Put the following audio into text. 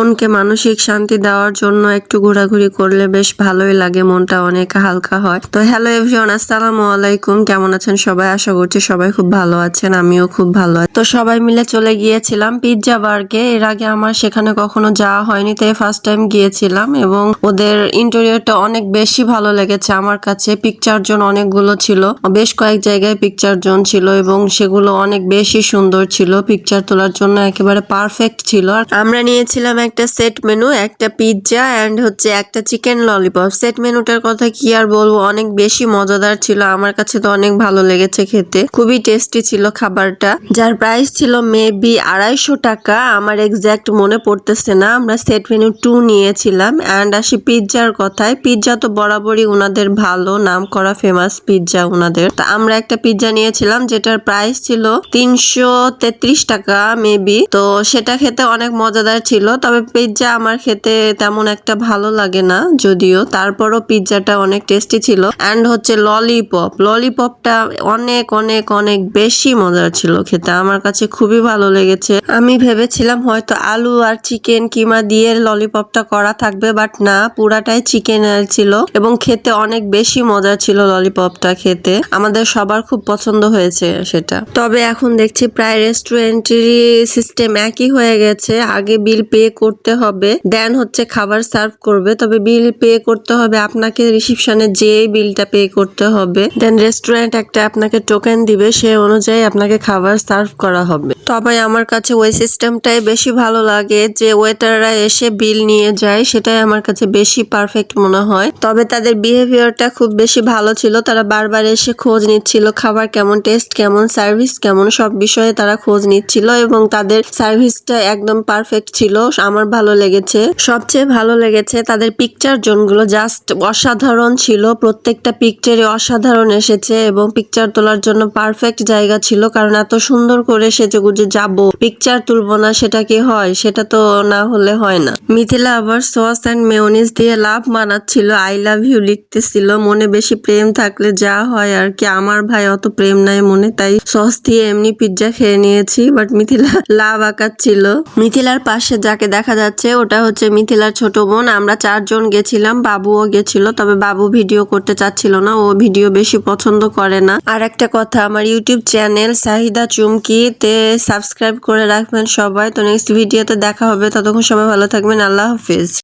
মনকে মানসিক শান্তি দেওয়ার জন্য একটু ঘোরাঘুরি করলে বেশ ভালোই লাগে, মনটা অনেক হালকা হয়। তো হ্যালো এভরিওয়ান, আসসালামু আলাইকুম। কেমন আছেন সবাই? আশা করছি সবাই খুব ভালো আছেন, আমিও খুব ভালো আছি। তো সবাই মিলে চলে গিয়েছিলাম পিৎজা বার্গে। এর আগে আমার সেখানে কখনো যাওয়া হয়নি, তাই ফার্স্ট টাইম গিয়েছিলাম এবং ওদের ইন্টেরিয়রটা অনেক বেশি ভালো লেগেছে আমার কাছে। পিকচার জোন অনেকগুলো ছিল, বেশ কয়েক জায়গায় পিকচার জোন ছিল এবং সেগুলো অনেক বেশি সুন্দর ছিল, পিকচার তোলার জন্য একেবারে পারফেক্ট ছিল। আমরা নিয়েছিলাম একটা সেট মেনু, একটা পিৎজা এন্ড হচ্ছে একটা চিকেন ললিপপ। সেট মেনুটার কথা কি আর বলবো, অনেক বেশি মজাদার ছিল, আমার কাছে তো অনেক ভালো লেগেছে খেতে, খুবই টেস্টি ছিল খাবারটা, যার প্রাইস ছিল মেবি 250 টাকা, আমার এক্সাক্ট মনে পড়তেছে না। আমরা সেট মেনু 2 নিয়েছিলাম। এন্ড আসি পিৎজার কথায়, পিৎজা তো বরাবরই উনাদের ভালো, নাম করা ফেমাস পিৎজা উনাদের। তা আমরা একটা পিৎজা নিয়েছিলাম যেটার প্রাইস ছিল 333 টাকা মেবি। তো সেটা খেতে অনেক মজাদার ছিল, তবে পিৎজা আমার খেতে তেমন একটা ভালো লাগে না যদিও, তারপরও পিৎজাটা অনেক টেস্টি ছিল। এন্ড হচ্ছে ললিপপটা অনেক অনেক অনেক বেশি মজার ছিল খেতে, আমার কাছে খুবই ভালো লেগেছে। আমি ভেবেছিলাম হয়তো আলু আর চিকেন কিমা দিয়ে ললিপপটা করা থাকবে, বাট না, পুরাটাই চিকেন ছিল এবং খেতে অনেক বেশি মজার ছিল ললিপপটা খেতে, আমাদের সবার খুব পছন্দ হয়েছে সেটা। তবে এখন দেখছি প্রায় রেস্টুরেন্টেরই সিস্টেম একই হয়ে গেছে, আগে বিল পে করতে হবে দেন হচ্ছে খাবার সার্ভ করবে। তবে বিল পে করতে হবে আপনাকে, রিসিপশনে যেয়ে বিলটা পে করতে হবে, দেন রেস্টুরেন্ট একটা আপনাকে টোকেন দিবে, সে অনুযায়ী আপনাকে খাবার সার্ভ করা হবে। তবে আমার কাছে ওই সিস্টেমটাই বেশি ভালো লাগে, যে ওয়েটাররা এসে বিল নিয়ে যায়, সেটাই আমার কাছে বেশি পারফেক্ট মনে হয়। তবে তাদের বিহেভিয়ারটা খুব বেশি ভালো ছিল, তারা বারবার এসে খোঁজ নিচ্ছিল খাবার কেমন, টেস্ট কেমন, সার্ভিস কেমন, সব বিষয়ে তারা খোঁজ নিচ্ছিল এবং তাদের সার্ভিসটা একদম পারফেক্ট ছিল, আমার ভালো লেগেছে। সবচেয়ে ভালো লেগেছে তাদের পিকচার জোনগুলো, জাস্ট অসাধারণ ছিল, প্রত্যেকটা পিকচারে অসাধারণ এসেছে এবং পিকচার তোলার জন্য পারফেক্ট জায়গা ছিল, কারণ এত সুন্দর করে সেজেগুজে যাব, পিকচার তুলবো না সেটা কি হয়, সেটা তো না হলে হয় না। মিথিলা আবার সস এন্ড মেয়োনিজ দিয়ে লাভ মানাচ্ছিল, আই লাভ ইউ লিখতেছিল, মনে বেশি প্রেম থাকলে যা হয় আর কি, আমার ভাই অত প্রেম নাই মনে, তাই সস দিয়ে এমনি পিৎজা খেয়ে নিয়েছি, বাট মিথিলা লাভ আঁকাচ্ছিল। মিথিলার পাশে যাকে দেখা যাচ্ছে ওটা হচ্ছে মিথিলার ছোট বোন। আমরা 4 জন গেছিলাম, বাবুও গেছিল, তবে বাবু ভিডিও করতে চাচ্ছিল না, ও ভিডিও বেশি পছন্দ করে না। আর একটা কথা, আমার ইউটিউব চ্যানেল সাহিদা চুমকি তে সাবস্ক্রাইব করে রাখবেন সবাই। তো নেক্সট ভিডিওতে দেখা হবে, ততক্ষণ সবাই ভালো থাকবেন, আল্লাহ হাফিজ।